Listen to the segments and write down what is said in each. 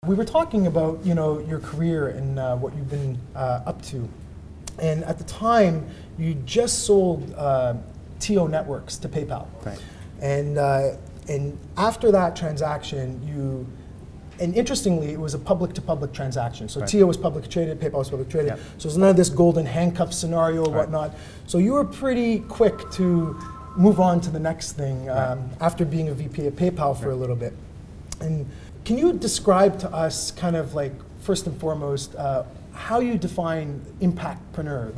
We were talking about your career and what you've been up to, and at the time you just sold TO Networks to PayPal, Right. And after that transaction, and interestingly, it was a public-to-public transaction. So Right. TO was publicly traded, PayPal was publicly traded. Yep. So there's none of this golden handcuff scenario or whatnot. So you were pretty quick to move on to the next thing after being a VP at PayPal for a little bit. And can you describe to us kind of like, first and foremost, how you define impactpreneur,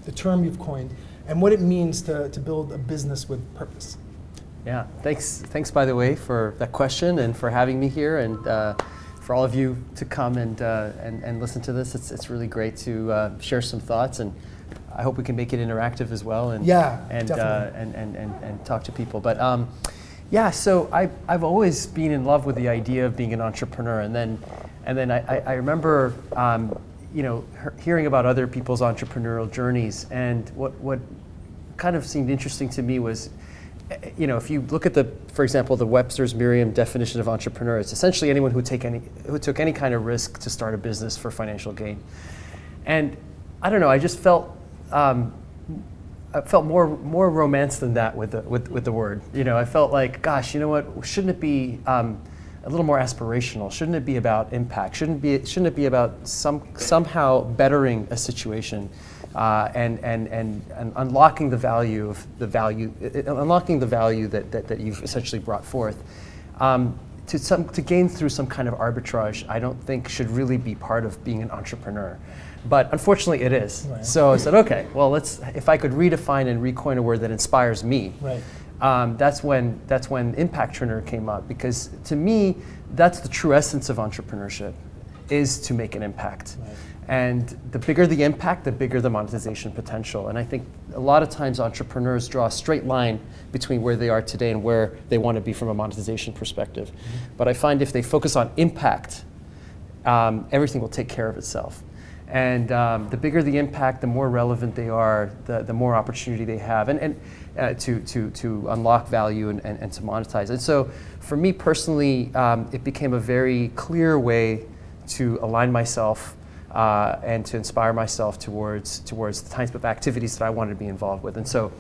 the term you've coined, and what it means to build a business with purpose? Yeah, thanks by the way for that question and for having me here, and for all of you to come and listen to this. It's really great to share some thoughts, and I hope we can make it interactive as well, and and talk to people. But so I've always been in love with the idea of being an entrepreneur, and then I remember hearing about other people's entrepreneurial journeys, and what kind of seemed interesting to me was, if you look at for example, the Webster's Merriam definition of entrepreneur, it's essentially anyone who took any kind of risk to start a business for financial gain. And I don't know, I just felt I felt more romance than that with the word. I felt like, gosh, you know what? Shouldn't it be a little more aspirational? Shouldn't it be about impact? Shouldn't it be about somehow bettering a situation? And unlocking the value that you've essentially brought forth, to gain through some kind of arbitrage, I don't think should really be part of being an entrepreneur. But unfortunately, it is. Right. So I said, okay, well, if I could redefine and recoin a word that inspires me. Right. That's when Impactreneur came up, because to me, that's the true essence of entrepreneurship, is to make an impact. Right. And the bigger the impact, the bigger the monetization potential. And I think a lot of times entrepreneurs draw a straight line between where they are today and where they want to be from a monetization perspective. Mm-hmm. But I find if they focus on impact, everything will take care of itself. And the bigger the impact, the more relevant they are, the more opportunity they have, and to unlock value and to monetize. And so for me personally, it became a very clear way to align myself and to inspire myself towards the types of activities that I wanted to be involved with. And so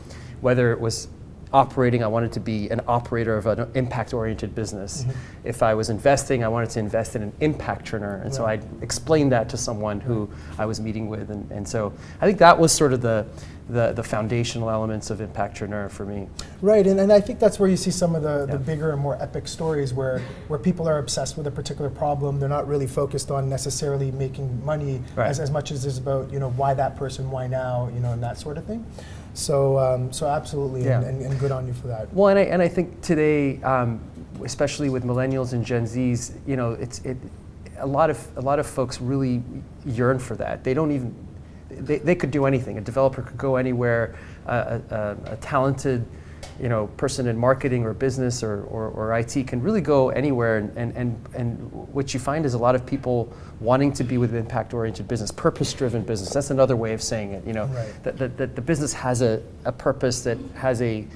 whether it was operating, I wanted to be an operator of an impact-oriented business. Mm-hmm. If I was investing, I wanted to invest in an impactreneur. And so I explained that to someone who I was meeting with. And so I think that was sort of the foundational elements of Impactreneur for me. Right, and I think that's where you see some of the bigger and more epic stories where people are obsessed with a particular problem. They're not really focused on necessarily making money as much as it's about why that person, why now, and that sort of thing. So absolutely, and good on you for that. Well, and I think today, especially with millennials and Gen Zs, a lot of folks really yearn for that. They don't even. They could do anything. A developer could go anywhere. A talented, person in marketing or business or IT can really go anywhere. And what you find is a lot of people wanting to be with impact-oriented business, purpose-driven business. That's another way of saying it. That the business has a purpose, that has a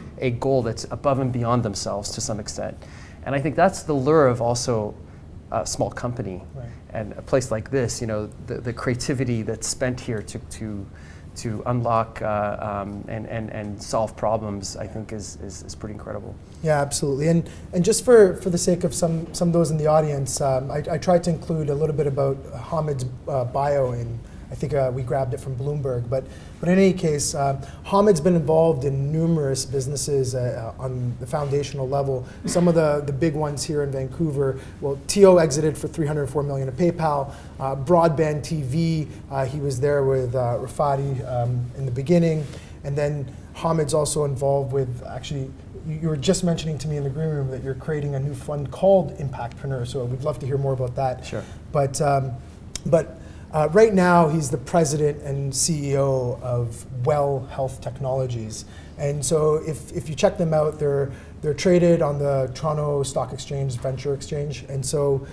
goal that's above and beyond themselves to some extent. And I think that's the lure of also a small company. Right. And a place like this, the creativity that's spent here to unlock and solve problems, I think is pretty incredible. Yeah, absolutely. And just for the sake of some of those in the audience, I tried to include a little bit about Hammad's bio, and I think we grabbed it from Bloomberg. But in any case, Hammad's been involved in numerous businesses on the foundational level. Some of the big ones here in Vancouver. Well, TO exited for $304 million at PayPal. Broadband TV, he was there with Rafati in the beginning. And then Hammad's also involved with, actually, you were just mentioning to me in the green room that you're creating a new fund called Impactreneur. So we'd love to hear more about that. Sure. But right now, he's the president and CEO of Well Health Technologies. And so if you check them out, they're traded on the Toronto Stock Exchange Venture Exchange. And so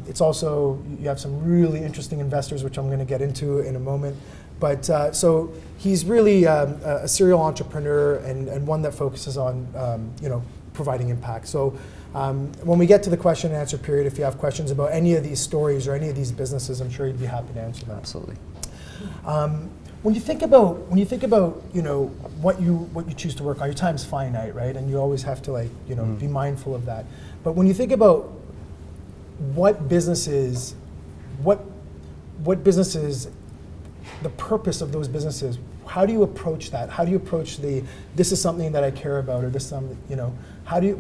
it's also, you have some really interesting investors, which I'm going to get into in a moment. But so he's really a serial entrepreneur and one that focuses on providing impact. So When we get to the question and answer period, if you have questions about any of these stories or any of these businesses, I'm sure you'd be happy to answer them. Absolutely. When you think about what you choose to work on, your time's finite, right? And you always have to be mindful of that. But when you think about what businesses, the purpose of those businesses, how do you approach that? How do you approach this is something that I care about, or this something,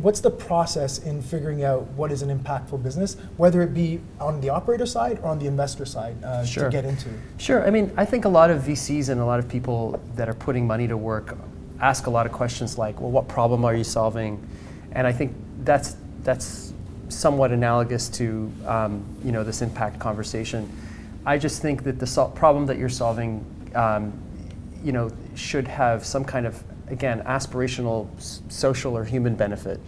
what's the process in figuring out what is an impactful business, whether it be on the operator side or on the investor side to get into? Sure. I mean, I think a lot of VCs and a lot of people that are putting money to work ask a lot of questions like, well, what problem are you solving? And I think that's somewhat analogous to this impact conversation. I just think that the problem that you're solving should have some kind of, again, aspirational social or human benefit.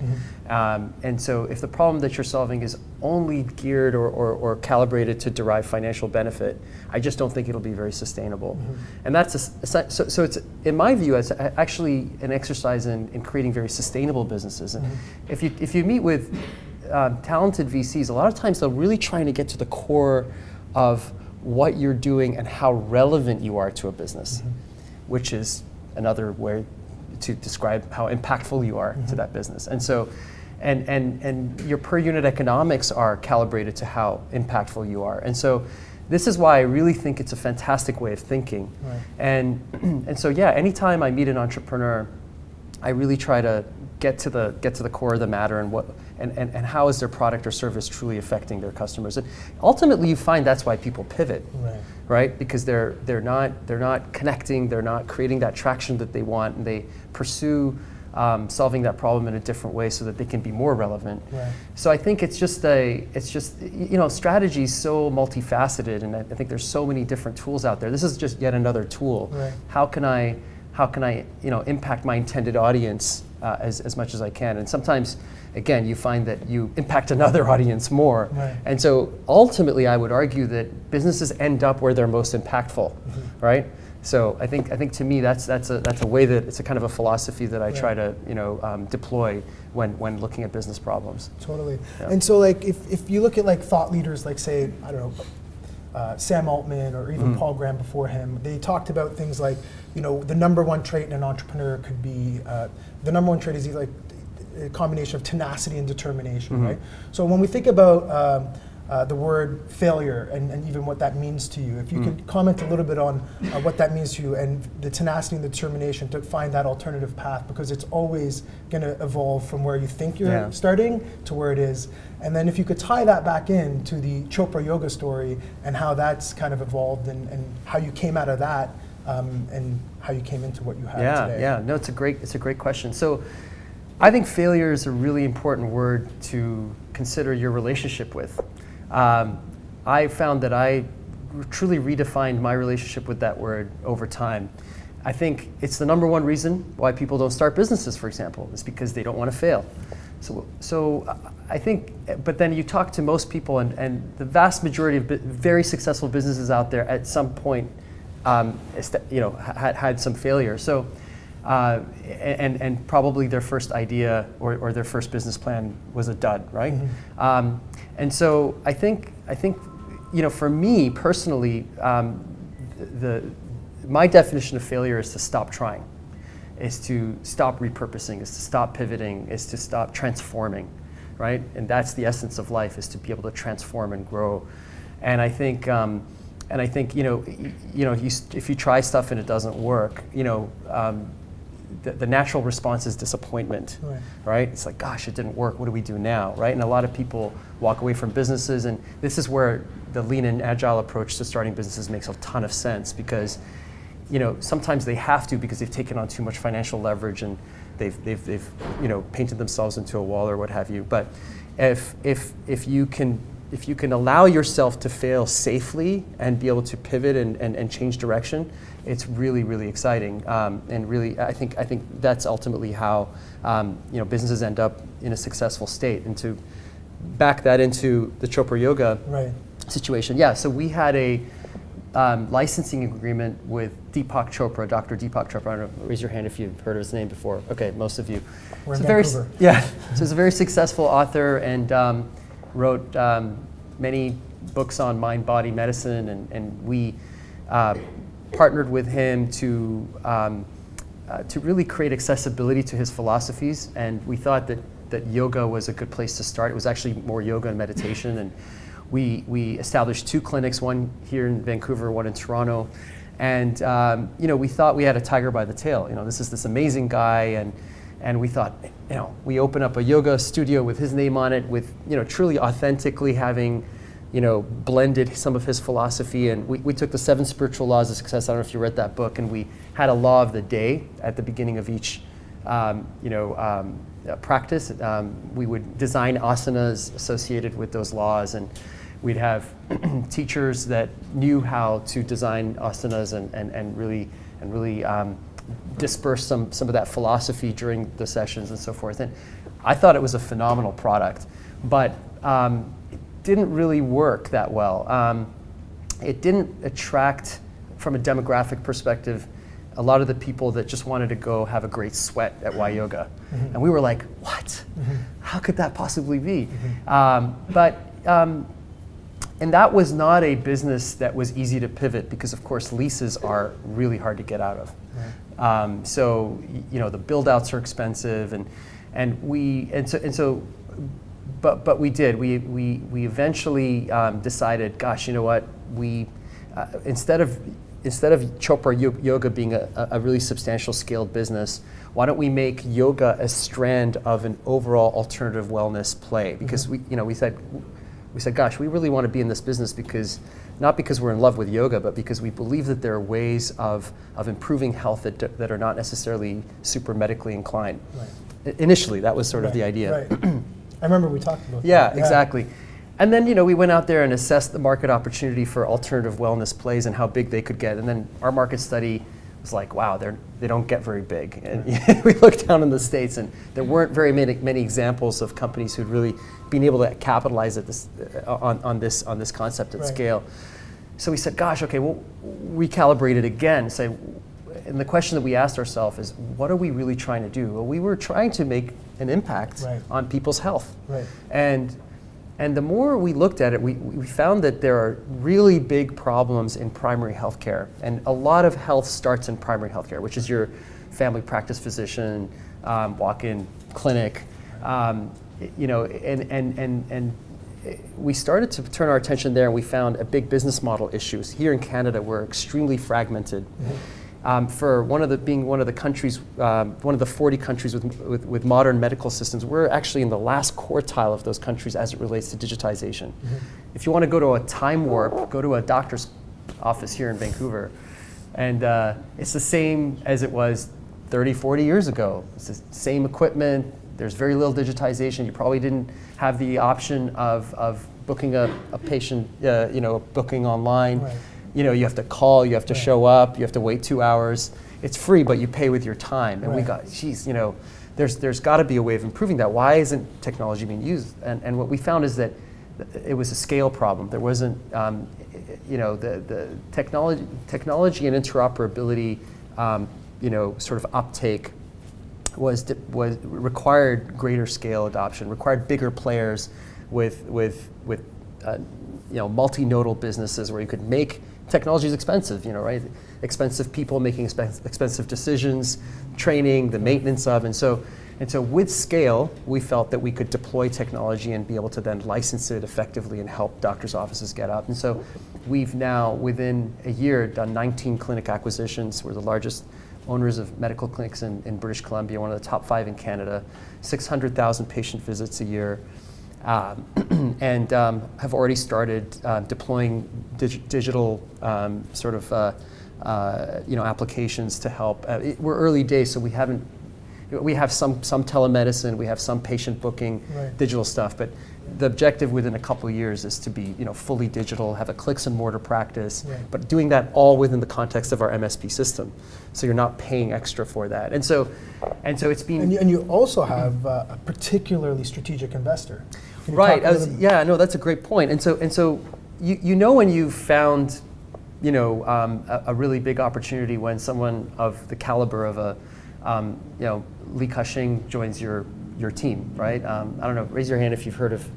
And so if the problem that you're solving is only geared or calibrated to derive financial benefit, I just don't think it'll be very sustainable. And that's so it's, in my view, it's actually an exercise in creating very sustainable businesses. And if you meet with talented VCs, a lot of times they're really trying to get to the core of what you're doing and how relevant you are to a business, which is another way to describe how impactful you are to that business. And so, and your per unit economics are calibrated to how impactful you are. And so, this is why I really think it's a fantastic way of thinking. Right. And so, yeah, anytime I meet an entrepreneur, I really try to get to the core of the matter and how is their product or service truly affecting their customers. And ultimately, you find that's why people pivot, right? Because they're not connecting, they're not creating that traction that they want, and they pursue solving that problem in a different way so that they can be more relevant. Right. So I think it's just strategy is so multifaceted, and I think there's so many different tools out there. This is just yet another tool. Right. How can I impact my intended audience as much as I can? And sometimes, again, you find that you impact another audience more. Right. And so ultimately, I would argue that businesses end up where they're most impactful, right? So I think to me that's a way that it's a kind of a philosophy that I try to deploy when looking at business problems. Totally. Yeah. And so if you look at thought leaders like, say, I don't know, Sam Altman or even Paul Graham before him, they talked about things like, the number one trait in an entrepreneur could be, the number one trait is either a combination of tenacity and determination, right? So when we think about the word failure and even what that means to you, if you could comment a little bit on what that means to you and the tenacity and the determination to find that alternative path, because it's always going to evolve from where you think you're starting to where it is. And then if you could tie that back in to the Chopra Yoga story and how that's kind of evolved and how you came out of that and how you came into what you have today. Yeah, no, it's a great question. So I think failure is a really important word to consider your relationship with. I found that I truly redefined my relationship with that word over time. I think it's the number one reason why people don't start businesses, for example, is because they don't want to fail. So I think, but then you talk to most people, and the vast majority of very successful businesses out there at some point, had some failure. So, and probably their first idea or their first business plan was a dud, right? And so I think for me personally, my definition of failure is to stop trying, is to stop repurposing, is to stop pivoting, is to stop transforming, right? And that's the essence of life, is to be able to transform and grow. And I think if you try stuff and it doesn't work, the natural response is disappointment, right? It's like, gosh, it didn't work. What do we do now, right? And a lot of people walk away from businesses, and this is where the lean and agile approach to starting businesses makes a ton of sense, because sometimes they have to, because they've taken on too much financial leverage and they've painted themselves into a wall or what have you. But if you can allow yourself to fail safely and be able to pivot and change direction, it's really, really exciting. And really, I think that's ultimately how businesses end up in a successful state. And to back that into the Chopra Yoga situation, so we had licensing agreement with Deepak Chopra, Dr. Deepak Chopra. I don't know, raise your hand if you've heard of his name before. Okay, most of you. We're in Vancouver. So he's a very successful author and wrote many books on mind-body medicine, and we partnered with him to really create accessibility to his philosophies, and we thought that yoga was a good place to start. It was actually more yoga and meditation, and we established 2 clinics, one here in Vancouver, one in Toronto, and we thought we had a tiger by the tail. This is this amazing guy, and we thought, we open up a yoga studio with his name on it, with truly authentically having blended some of his philosophy, and we took the 7 spiritual laws of success. I don't know if you read that book, and we had a law of the day at the beginning of each practice. We would design asanas associated with those laws, and we'd have teachers that knew how to design asanas and really disperse some of that philosophy during the sessions and so forth. And I thought it was a phenomenal product, but it didn't really work that well. It didn't attract, from a demographic perspective, a lot of the people that just wanted to go have a great sweat at Y Yoga. And we were like, what? How could that possibly be? And that was not a business that was easy to pivot, because of course leases are really hard to get out of. Right. So the build outs are expensive, but we did. We eventually decided, gosh, you know what? Instead of Chopra Yoga being a really substantial scaled business, why don't we make yoga a strand of an overall alternative wellness play? Because we said, gosh, we really want to be in this business not because we're in love with yoga, but because we believe that there are ways of improving health that are not necessarily super medically inclined. Right. Initially, that was sort of the idea. Right. I remember we talked about that. Yeah, exactly. And then, we went out there and assessed the market opportunity for alternative wellness plays and how big they could get. And then our market study was like, wow, they don't get very big. And we looked down in the States, and there weren't very many examples of companies who'd really been able to capitalize on this concept at scale. So we said, gosh, okay, we'll recalibrate it again. And the question that we asked ourselves is, what are we really trying to do? Well, we were trying to make an impact on people's health. Right. And the more we looked at it, we found that there are really big problems in primary health care. And a lot of health starts in primary health care, which is your family practice physician, walk-in clinic. And we started to turn our attention there, and we found a big business model issues. Here in Canada, we're extremely fragmented. For one of the countries, one of the 40 countries with modern medical systems, we're actually in the last quartile of those countries as it relates to digitization. If you want to go to a time warp, go to a doctor's office here in Vancouver, and it's the same as it was 30, 40 years ago. It's the same equipment. There's very little digitization. You probably didn't have the option of booking a patient, booking online. Right. You have to call, you have to show up, you have to wait 2 hours. It's free, but you pay with your time. And we got, there's got to be a way of improving that. Why isn't technology being used? And what we found is that it was a scale problem. There wasn't, the technology and interoperability, sort of uptake was required greater scale adoption, required bigger players with multinodal businesses where you could make. Technology is expensive, right? Expensive people making expensive decisions, training, the maintenance of, and so with scale, we felt that we could deploy technology and be able to then license it effectively and help doctors' offices get up. And so we've now, within a year, done 19 clinic acquisitions. We're the largest owners of medical clinics in British Columbia, one of the top 5 in Canada, 600,000 patient visits a year. And have already started deploying digital applications to help. We're early days, so we have some telemedicine, we have some patient booking, digital stuff, but the objective within a couple of years is to be fully digital, have a clicks and mortar practice, but doing that all within the context of our MSP system. So you're not paying extra for that. And so it's been... And you also have a particularly strategic investor. Right. That's a great point. And so when you've found a really big opportunity when someone of the caliber of a Li Ka-shing joins your team, right? I don't know, raise your hand if you've heard of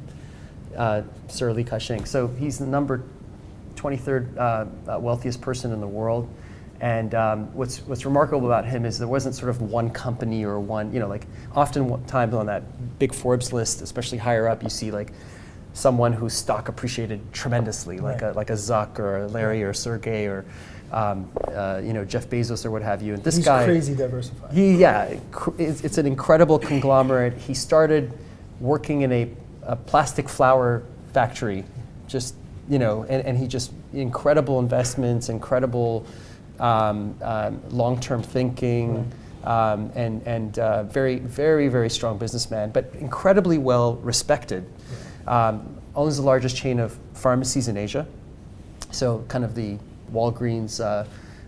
Sir Li Ka-shing. So he's the number 23rd wealthiest person in the world. And what's remarkable about him is there wasn't sort of one company or one, like oftentimes on that big Forbes list, especially higher up, you see like someone whose stock appreciated tremendously, like a Zuck or a Larry or Sergey or Jeff Bezos or what have you. And this guy, he's crazy diversified. It's an incredible conglomerate. He started working in a plastic flower factory, and he just incredible investments, incredible long-term thinking, and very, very, very strong businessman, but incredibly well respected. Owns the largest chain of pharmacies in Asia, so kind of the Walgreens,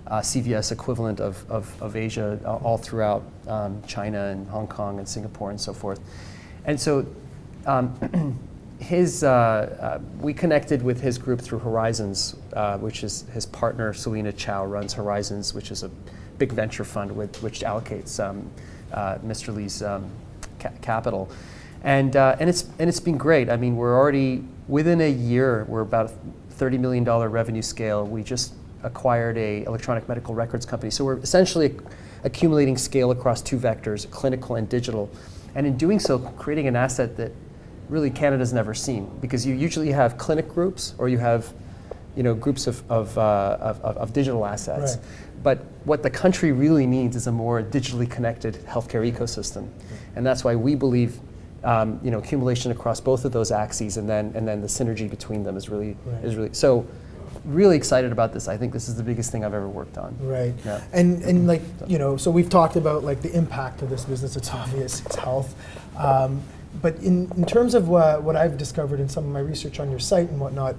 CVS equivalent of Asia, all throughout China and Hong Kong and Singapore and so forth. And so we connected with his group through Horizons, which is his partner Selena Chow runs Horizons, which is a big venture fund which allocates Mr. Lee's capital, and it's been great. I mean, we're already within a year, we're about a $30 million revenue scale. We just acquired a electronic medical records company, so we're essentially accumulating scale across two vectors, clinical and digital, and in doing so, creating an asset that really Canada's never seen, because you usually have clinic groups or you have groups of digital assets. Right. But what the country really needs is a more digitally connected healthcare ecosystem. And that's why we believe accumulation across both of those axes and then the synergy between them is really so really excited about this. I think this is the biggest thing I've ever worked on. Right. Yeah. And so we've talked about like the impact of this business. It's obvious, it's health. But in terms of what I've discovered in some of my research on your site and whatnot,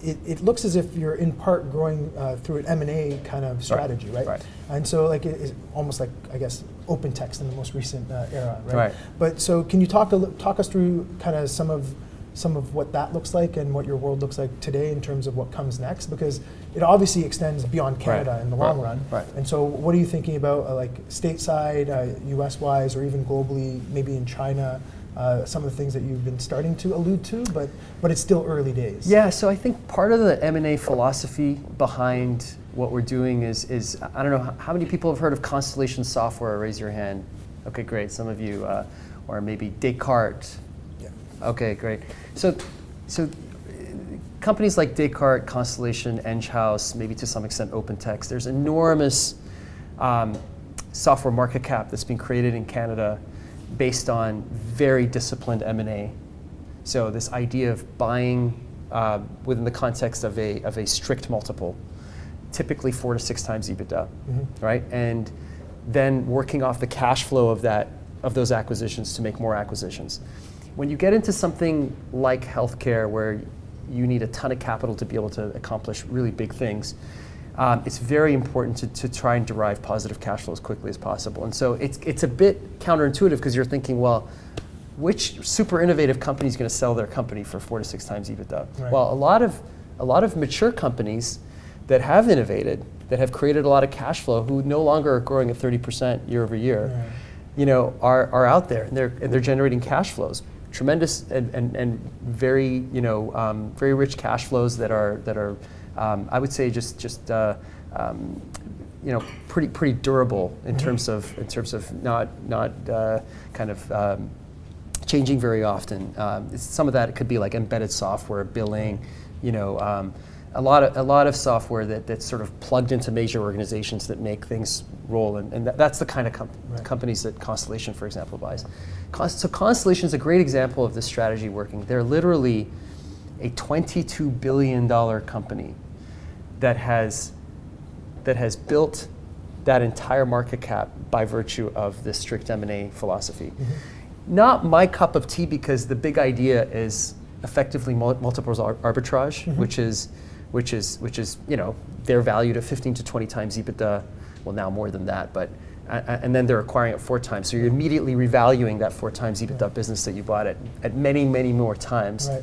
it looks as if you're in part growing through an M&A kind of strategy, right? Right. And so like it's almost like, I guess, open text in the most recent era, right? Right. But so can you talk us through kind of some of what that looks like and what your world looks like today in terms of what comes next? Because it obviously extends beyond Canada in the long run. Right. And so what are you thinking about like stateside, US-wise, or even globally, maybe in China? Some of the things that you've been starting to allude to, but it's still early days. Yeah, so I think part of the M&A philosophy behind what we're doing is I don't know, how many people have heard of Constellation Software? Raise your hand. Okay, great, some of you, or maybe Descartes. Yeah. Okay, great. So companies like Descartes, Constellation, Enghouse, maybe to some extent OpenText, there's enormous software market cap that's been created in Canada based on very disciplined M&A. So this idea of buying within the context of a strict multiple, typically 4 to 6 times EBITDA, right? And then working off the cash flow of those acquisitions to make more acquisitions. When you get into something like healthcare, where you need a ton of capital to be able to accomplish really big things, it's very important to try and derive positive cash flow as quickly as possible. And so it's a bit counterintuitive, because you're thinking, well, which super innovative company is going to sell their company for 4 to 6 times EBITDA? Right. Well, a lot of mature companies that have innovated, that have created a lot of cash flow, who no longer are growing at 30% year over year, are out there, and they're generating cash flows, tremendous and very very rich cash flows that are I would say just pretty durable in terms of not kind of changing very often. Some of that could be like embedded software, billing, a lot of software that's sort of plugged into major organizations that make things roll, and that's the kind of companies that Constellation, for example, buys. So Constellation is a great example of this strategy working. They're literally a $22 billion company that has built that entire market cap by virtue of this strict M&A philosophy. Not my cup of tea, because the big idea is effectively multiples arbitrage, which is they're valued at 15 to 20 times EBITDA. Well, now more than that, but and then they're acquiring at 4 times. So you're immediately revaluing that 4 times EBITDA business that you bought at many, many more times. Right.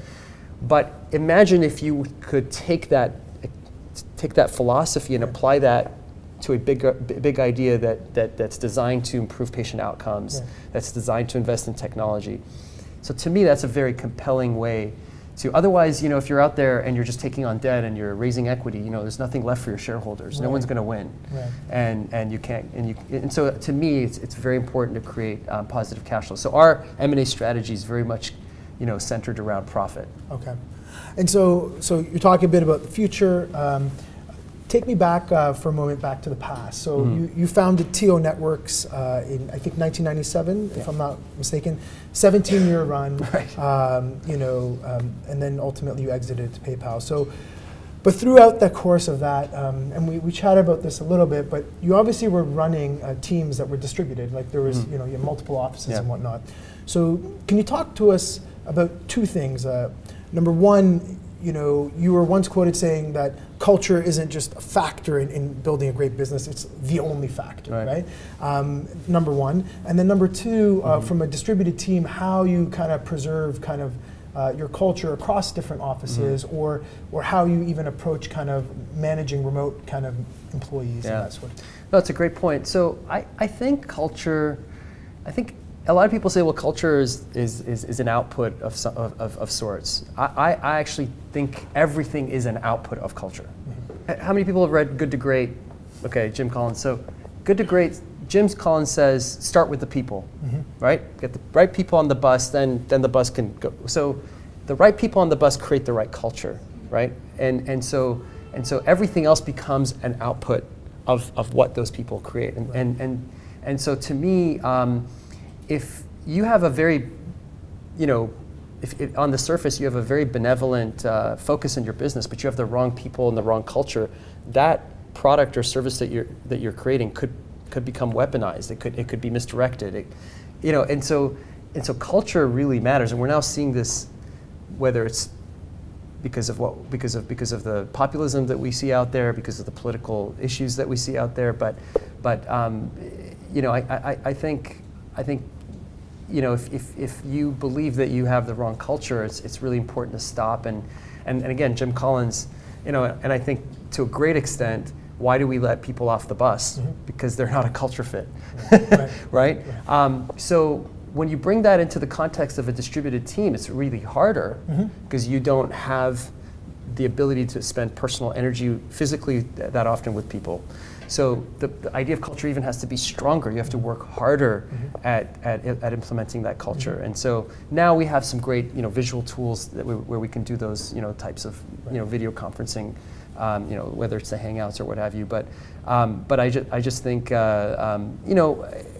But imagine if you could take that take that philosophy and apply that to a big idea that's designed to improve patient outcomes, that's designed to invest in technology. So to me, that's a very compelling way to, otherwise, if you're out there and you're just taking on debt and you're raising equity, there's nothing left for your shareholders. No one's going to win. And you can't, and so to me, it's very important to create positive cash flow. So our M&A strategy is very much, centered around profit. Okay. And so you're talking a bit about the future. Take me back for a moment back to the past. So you founded TO Networks in, I think, 1997, if I'm not mistaken. 17-year run, and then ultimately you exited to PayPal. So, but throughout the course of that, and we chatted about this a little bit, but you obviously were running teams that were distributed. Like there was, you had multiple offices and whatnot. So can you talk to us about two things? Number one, you were once quoted saying that culture isn't just a factor in building a great business, it's the only factor, right? Number one. And then number two, from a distributed team, how you kind of preserve your culture across different offices, or how you even approach kind of managing remote kind of employees and that sort of thing. No, that's a great point. So I think culture, a lot of people say, well, culture is an output of sorts. I actually think everything is an output of culture. How many people have read Good to Great? Okay, Jim Collins. So Good to Great, Jim Collins says, start with the people, right? Get the right people on the bus, then the bus can go. So the right people on the bus create the right culture, right? And so everything else becomes an output of what those people create. And so to me, if you have a very, if on the surface you have a very benevolent focus in your business, but you have the wrong people and the wrong culture, that product or service that you're creating could become weaponized. It could be misdirected. And so culture really matters. And we're now seeing this, whether it's because of the populism that we see out there, because of the political issues that we see out there. But I think if you believe that you have the wrong culture, it's really important to stop. And again, Jim Collins, and I think to a great extent, why do we let people off the bus? Because they're not a culture fit, right? So when you bring that into the context of a distributed team, it's really harder because you don't have the ability to spend personal energy physically that often with people. So the idea of culture even has to be stronger. You have to work harder at implementing that culture. And so now we have some great visual tools where we can do those types of video conferencing, whether it's the Hangouts or what have you. But I just think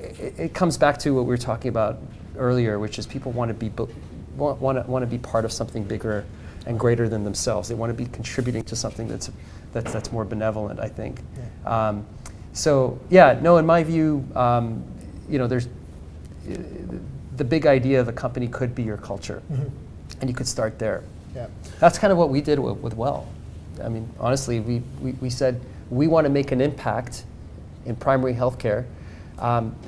it comes back to what we were talking about earlier, which is people want to be part of something bigger and greater than themselves. They want to be contributing to something that's more benevolent, I think. In my view, there's the big idea of a company could be your culture, and you could start there. That's kind of what we did with Well. I mean, honestly, we said we want to make an impact in primary healthcare.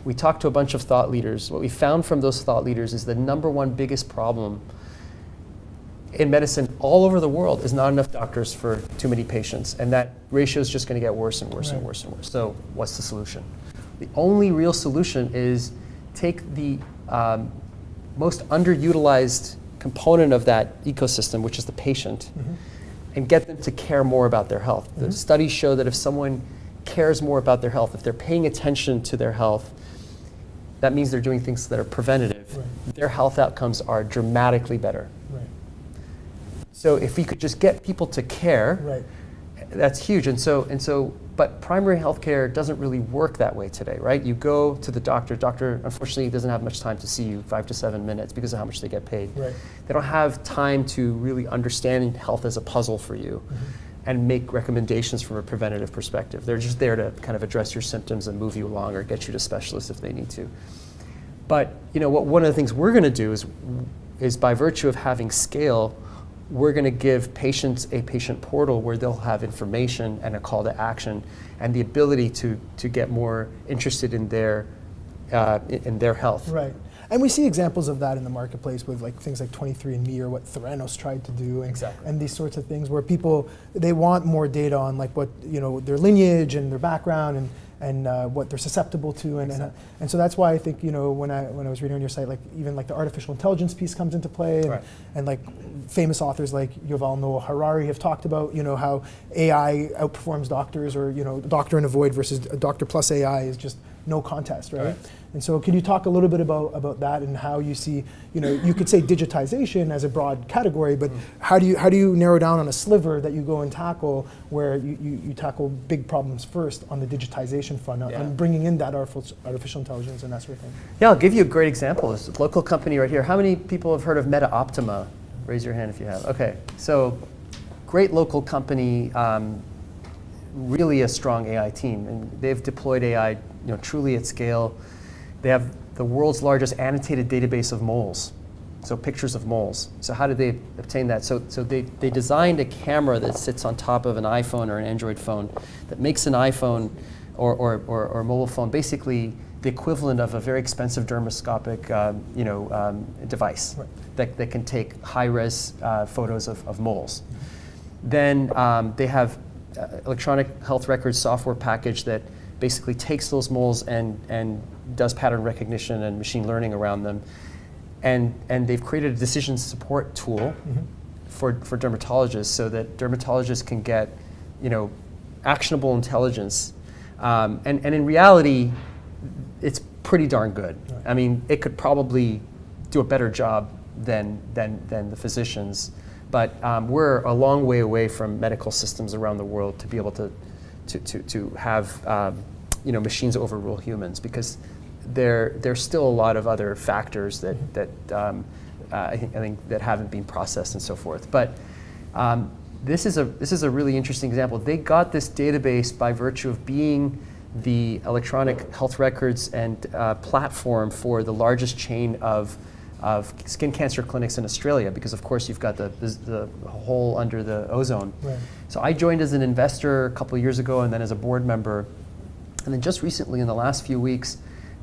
We talked to a bunch of thought leaders. What we found from those thought leaders is the number one biggest problem in medicine all over the world is not enough doctors for too many patients, and that ratio is just going to get worse and worse and worse and worse. So what's the solution? The only real solution is take the most underutilized component of that ecosystem, which is the patient, and get them to care more about their health. The studies show that if someone cares more about their health, if they're paying attention to their health, that means they're doing things that are preventative. Their health outcomes are dramatically better. So if we could just get people to care, that's huge. But primary healthcare doesn't really work that way today, right? You go to the doctor. Doctor, unfortunately, doesn't have much time to see you, 5 to 7 minutes, because of how much they get paid. They don't have time to really understand health as a puzzle for you and make recommendations from a preventative perspective. They're just there to kind of address your symptoms and move you along or get you to specialists if they need to. But one of the things we're going to do is by virtue of having scale, we're going to give patients a patient portal where they'll have information and a call to action and the ability to get more interested in their health. And we see examples of that in the marketplace with like things like 23andMe or what Theranos tried to do, and these sorts of things where people, they want more data on like what, their lineage and their background and what they're susceptible to, and so that's why I think when I was reading on your site, like even like the artificial intelligence piece comes into play, and like famous authors like Yuval Noah Harari have talked about how AI outperforms doctors, or doctor in a void versus a doctor plus AI is just no contest, right? And so can you talk a little bit about that and how you see, you could say digitization as a broad category, but how do you narrow down on a sliver that you go and tackle where you tackle big problems first on the digitization front and bringing in that artificial intelligence and that sort of thing? Yeah, I'll give you a great example. This local company right here. How many people have heard of Meta Optima? Raise your hand if you have. Okay, so great local company, really a strong AI team, and they've deployed AI truly at scale. They have the world's largest annotated database of moles, so pictures of moles. So how did they obtain that? So they designed a camera that sits on top of an iPhone or an Android phone that makes an iPhone or mobile phone basically the equivalent of a very expensive dermoscopic device that can take high-res photos of moles. Then they have electronic health records software package that basically takes those moles and does pattern recognition and machine learning around them. And they've created a decision support tool for dermatologists so that dermatologists can get actionable intelligence. And in reality, it's pretty darn good. I mean, it could probably do a better job than the physicians. But we're a long way away from medical systems around the world to be able to have machines overrule humans, because there's still a lot of other factors that I think that haven't been processed and so forth. But this is a really interesting example. They got this database by virtue of being the electronic health records and platform for the largest chain of skin cancer clinics in Australia, because of course you've got the hole under the ozone. So I joined as an investor a couple of years ago, and then as a board member, and then just recently in the last few weeks,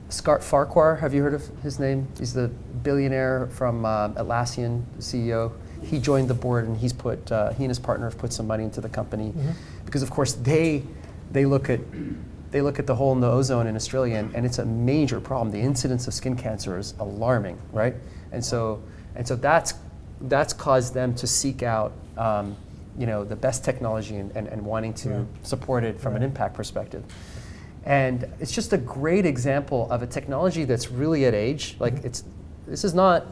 Scott Farquhar, have you heard of his name? He's the billionaire from Atlassian, the CEO. He joined the board, and he and his partner have put some money into the company, because of course they look at the hole in the ozone in Australia, and it's a major problem. The incidence of skin cancer is alarming, right? And so that's caused them to seek out the best technology and wanting to support it from an impact perspective. And it's just a great example of a technology that's really at age. Like this is not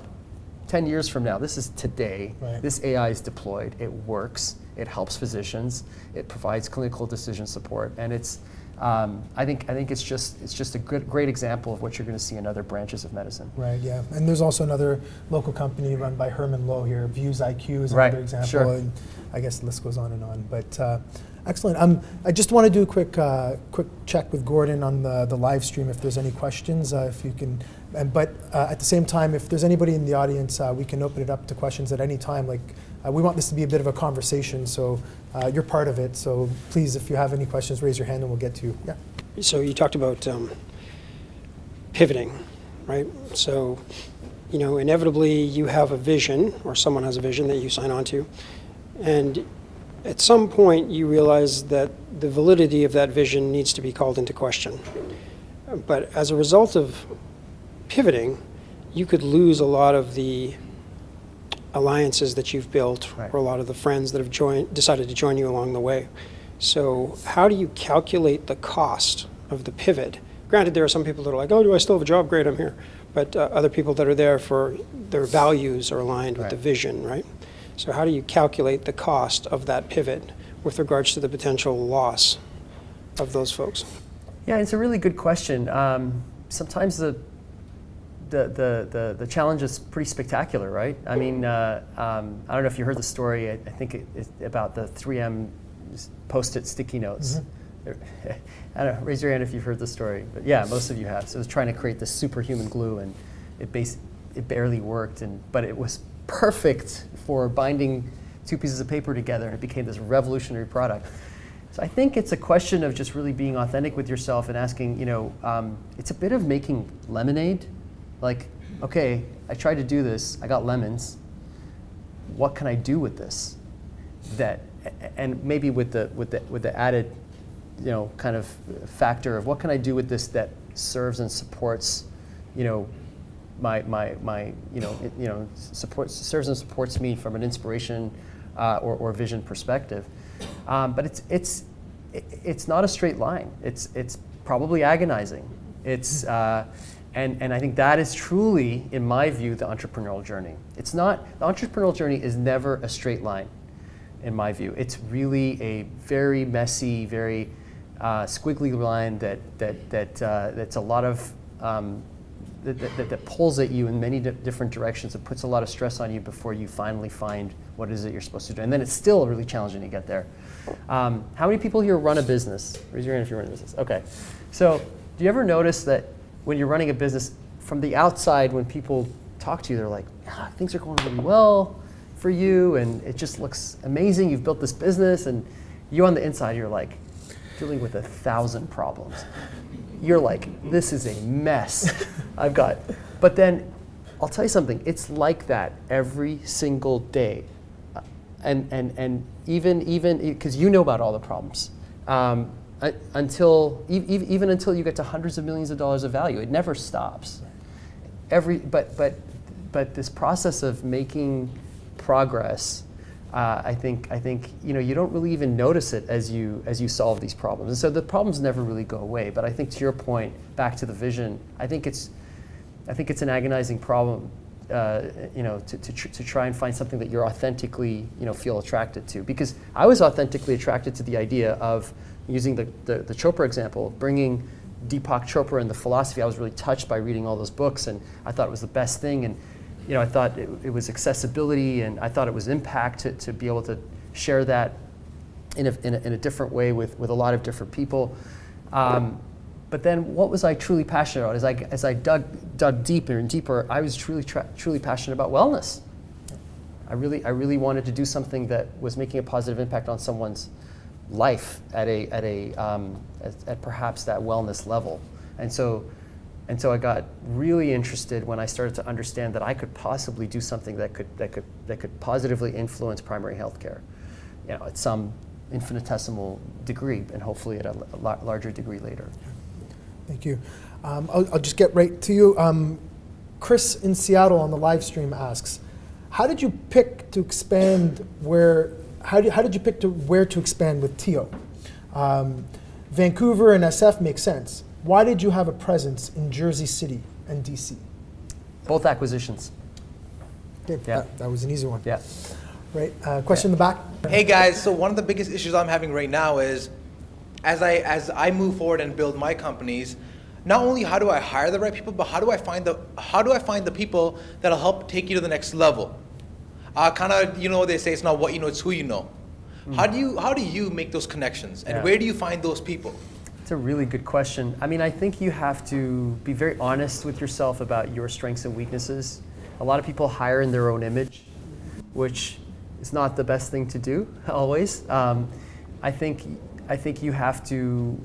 10 years from now. This is today. This AI is deployed. It works. It helps physicians. It provides clinical decision support, and it's. I think it's just a great example of what you're going to see in other branches of medicine. Right. Yeah. And there's also another local company run by Herman Lowe here. Views IQ is another example. Sure. And I guess the list goes on and on. But excellent. I just want to do a quick check with Gordon on the live stream if there's any questions. If you can. But at the same time, if there's anybody in the audience, we can open it up to questions at any time. Like we want this to be a bit of a conversation, so you're part of it. So please, if you have any questions, raise your hand and we'll get to you. Yeah. So you talked about pivoting, right? So, inevitably you have a vision, or someone has a vision that you sign on to, and at some point you realize that the validity of that vision needs to be called into question. But as a result of pivoting, you could lose a lot of the alliances that you've built, or a lot of the friends that have decided to join you along the way. So how do you calculate the cost of the pivot? Granted, there are some people that are like, oh, do I still have a job? Great, I'm here. But other people that are there for their values are aligned with the vision, right? So how do you calculate the cost of that pivot with regards to the potential loss of those folks? Yeah, it's a really good question. Sometimes the challenge is pretty spectacular, right? I mean, I don't know if you heard the story. I think it's about the 3M Post-it sticky notes. I don't know, raise your hand if you've heard the story. But yeah, most of you have. So it was trying to create this superhuman glue, and it barely worked, but it was perfect for binding two pieces of paper together, and it became this revolutionary product. So I think it's a question of just really being authentic with yourself and asking, it's a bit of making lemonade. Like okay, I tried to do this, I got lemons. What can I do with this? And maybe with the added, kind of factor of what can I do with this that serves and supports, my serves and supports me from an inspiration or vision perspective. But it's not a straight line. It's probably agonizing. It's and I think that is truly, in my view, the entrepreneurial journey. It's not, the entrepreneurial journey is never a straight line, in my view. It's really a very messy, very squiggly line that's a lot of that pulls at you in many different directions. It puts a lot of stress on you before you finally find what it is that you're supposed to do. And then it's still really challenging to get there. How many people here run a business? Raise your hand if you run a business. Okay. So do you ever notice that when you're running a business, from the outside, when people talk to you, they're like, things are going really well for you, and it just looks amazing. You've built this business, and you on the inside, you're like dealing with 1,000 problems. You're like, this is a mess. But then I'll tell you something, it's like that every single day. And even, because you know about all the problems. Until you get to hundreds of millions of dollars of value, it never stops. But this process of making progress, I think you don't really even notice it as you solve these problems, and so the problems never really go away. But I think, to your point, back to the vision, I think it's an agonizing problem, to try and find something that you're authentically feel attracted to. Because I was authentically attracted to the idea of using the Chopra example, bringing Deepak Chopra and the philosophy. I was really touched by reading all those books, and I thought it was the best thing. And I thought it was accessibility, and I thought it was impact to be able to share that in a different way with a lot of different people. But then, what was I truly passionate about? As I dug deeper and deeper, I was truly passionate about wellness. I really wanted to do something that was making a positive impact on someone's life at perhaps that wellness level. And so I got really interested when I started to understand that I could possibly do something that could positively influence primary health care, at some infinitesimal degree, and hopefully at a larger degree later. Thank you. I'll just get right to you. Chris in Seattle on the live stream asks, how did you pick to expand where to expand with TIO? Vancouver and SF makes sense. Why did you have a presence in Jersey City and DC? Both acquisitions. Okay, Yeah. that was an easy one. Yeah. Right. Question in the back. Hey guys, so one of the biggest issues I'm having right now is, as I move forward and build my companies, not only how do I hire the right people, but how do I find the people that'll help take you to the next level? Kind of, they say it's not what you know, it's who you know. Mm. How do you make those connections, and where do you find those people? It's a really good question. I mean, I think you have to be very honest with yourself about your strengths and weaknesses. A lot of people hire in their own image, which is not the best thing to do always. I think you have to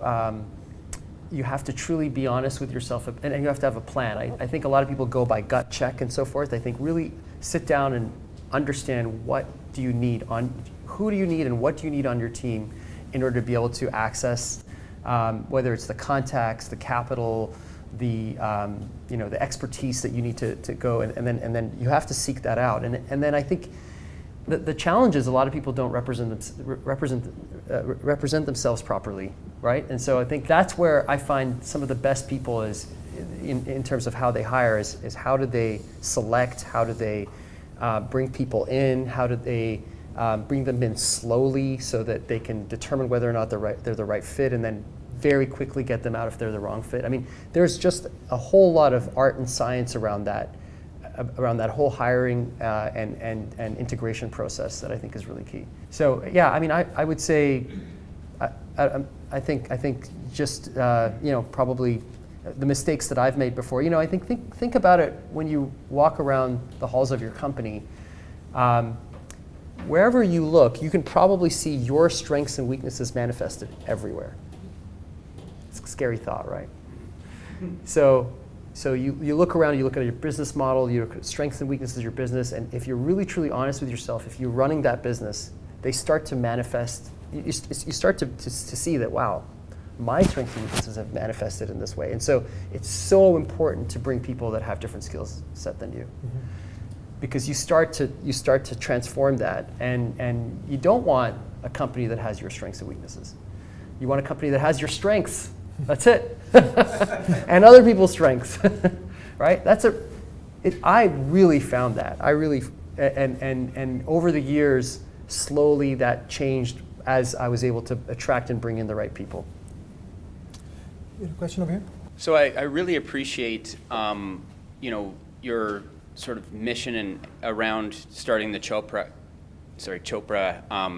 truly be honest with yourself, and you have to have a plan. I think a lot of people go by gut check and so forth. I think really sit down and understand who do you need, and what do you need on your team in order to be able to access, whether it's the contacts, the capital, the expertise that you need to go, and then you have to seek that out. And then I think the challenge is a lot of people don't represent themselves properly, right? And so I think that's where I find some of the best people is in terms of how they hire is how do they select, how do they bring people in, how do they bring them in slowly so that they can determine whether or not they're the right fit, and then very quickly get them out if they're the wrong fit. I mean, there's just a whole lot of art and science around that whole hiring and integration process that I think is really key. So yeah, I mean, I would say, I think just probably the mistakes that I've made before. I think about it when you walk around the halls of your company. Wherever you look, you can probably see your strengths and weaknesses manifested everywhere. It's a scary thought, right? So So you look around, you look at your business model, you look at strengths and weaknesses of your business, and if you're really truly honest with yourself, if you're running that business, they start to manifest. You start to see that, wow, my strengths and weaknesses have manifested in this way. And so it's so important to bring people that have different skills set than you. Mm-hmm. Because you start to transform that, and you don't want a company that has your strengths and weaknesses. You want a company that has your strengths. That's it. And other people's strengths. Right? I really found that. And over the years, slowly that changed as I was able to attract and bring in the right people. You have a question over here? So I really appreciate, your sort of mission and around starting the Chopra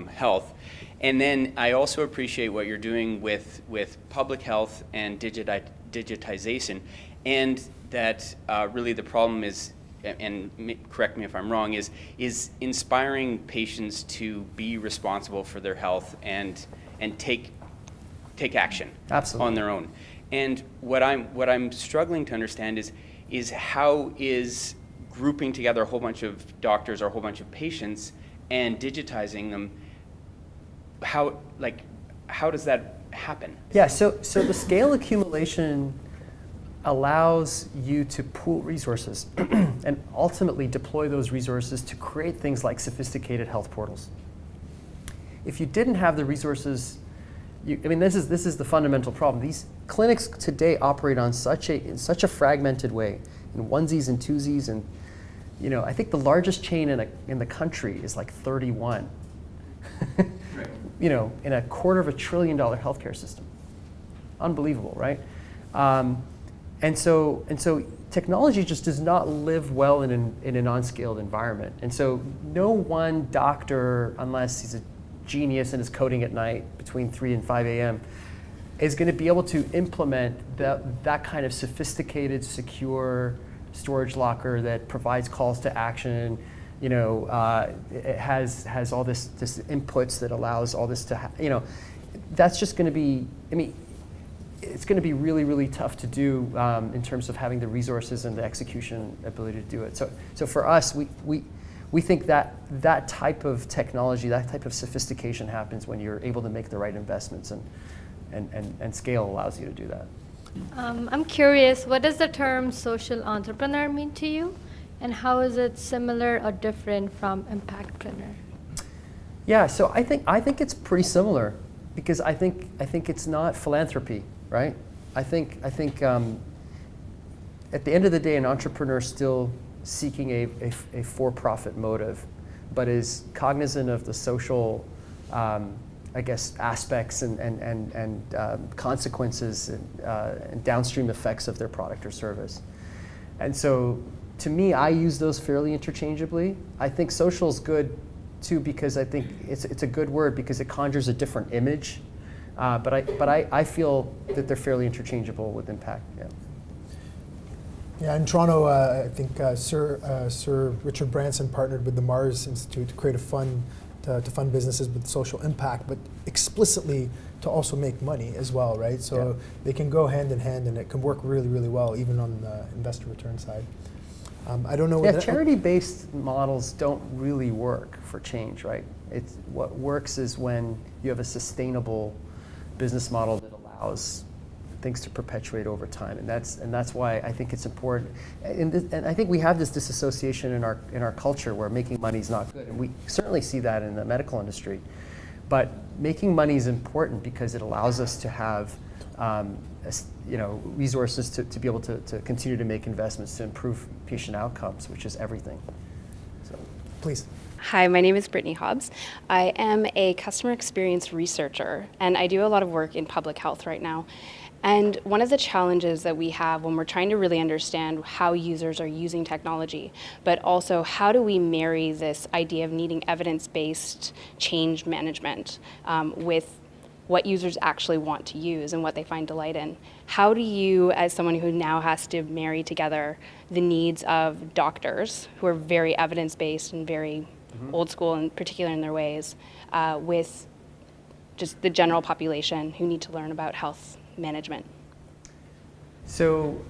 Health. And then I also appreciate what you're doing with public health and digitization. And that really the problem is, and correct me if I'm wrong, is inspiring patients to be responsible for their health and take action. Absolutely. On their own. And what I'm struggling to understand is how is grouping together a whole bunch of doctors or a whole bunch of patients and digitizing them, how does that happen? Yeah, so the scale accumulation allows you to pool resources and ultimately deploy those resources to create things like sophisticated health portals. If you didn't have the resources, this is the fundamental problem. These clinics today operate on in such a fragmented way, in onesies and twosies, and I think the largest chain in the country is like 31. Right. In a $250 billion healthcare system. Unbelievable, right? And so technology just does not live well in a non-scaled environment. And so no one doctor, unless he's a genius and is coding at night between 3 and 5 a.m., is going to be able to implement that kind of sophisticated, secure storage locker that provides calls to action. It has all this inputs that allows all this to that's just going to be, it's going to be really, really tough to do in terms of having the resources and the execution ability to do it. So for us, we think that type of technology, that type of sophistication happens when you're able to make the right investments, and scale allows you to do that. I'm curious, what does the term social entrepreneur mean to you? And how is it similar or different from Impactreneur? Yeah, so I think it's pretty similar, because I think it's not philanthropy, right? I think at the end of the day, an entrepreneur is still seeking a for-profit motive, but is cognizant of the social, aspects and consequences and downstream effects of their product or service. And so, to me, I use those fairly interchangeably. I think social is good too, because I think it's a good word because it conjures a different image. But I feel that they're fairly interchangeable with impact. Yeah. Yeah, in Toronto, I think Sir Richard Branson partnered with the Mars Institute to create a fund to fund businesses with social impact, but explicitly to also make money as well, right? So they can go hand in hand, and it can work really, really well, even on the investor return side. I don't know. Yeah, charity-based models don't really work for change, right? What works is when you have a sustainable business model that allows things to perpetuate over time, and that's why I think it's important. And I think we have this disassociation in our culture where making money is not good, and we certainly see that in the medical industry. But making money is important because it allows us to have resources to be able to continue to make investments to improve patient outcomes, which is everything. So, please. Hi, my name is Brittany Hobbs. I am a customer experience researcher, and I do a lot of work in public health right now. And one of the challenges that we have when we're trying to really understand how users are using technology, but also how do we marry this idea of needing evidence-based change management with what users actually want to use and what they find delight in. How do you, as someone who now has to marry together the needs of doctors, who are very evidence-based and very old school, in particular in their ways, with just the general population who need to learn about health management? So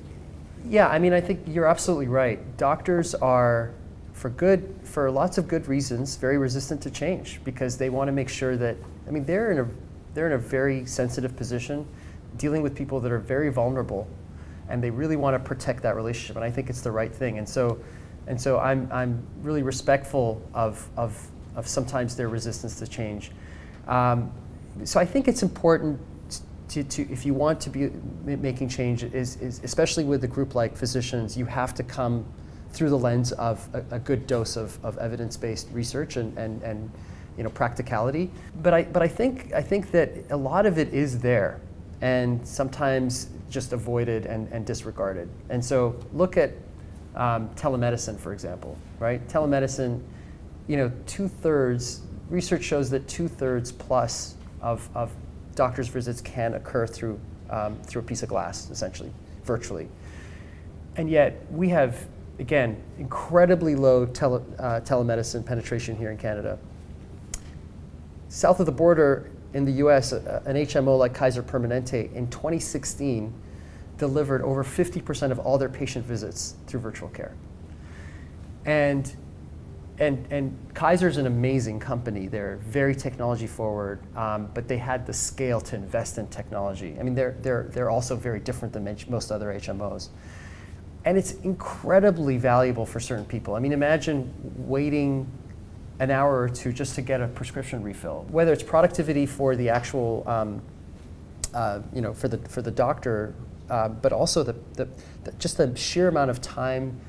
Yeah, I mean, I think you're absolutely right. Doctors are, for lots of good reasons, very resistant to change because they want to make sure that, I mean, they're in a very sensitive position, dealing with people that are very vulnerable, and they really want to protect that relationship. And I think it's the right thing. And so I'm really respectful of sometimes their resistance to change. So I think it's important to if you want to be making change, is especially with a group like physicians, you have to come through the lens of a good dose of evidence-based research and practicality. But I think that a lot of it is there, and sometimes just avoided and disregarded. And so look at telemedicine, for example, right? Telemedicine, research shows that 2/3 plus of doctor's visits can occur through a piece of glass, essentially, virtually. And yet we have, again, incredibly low telemedicine penetration here in Canada. South of the border in the US, an HMO like Kaiser Permanente in 2016 delivered over 50% of all their patient visits through virtual care. And Kaiser's an amazing company. They're very technology forward, but they had the scale to invest in technology. I mean, they're also very different than most other HMOs. And it's incredibly valuable for certain people. I mean, imagine waiting an hour or two just to get a prescription refill. Whether it's productivity for the actual, for the doctor, but also just the sheer amount of time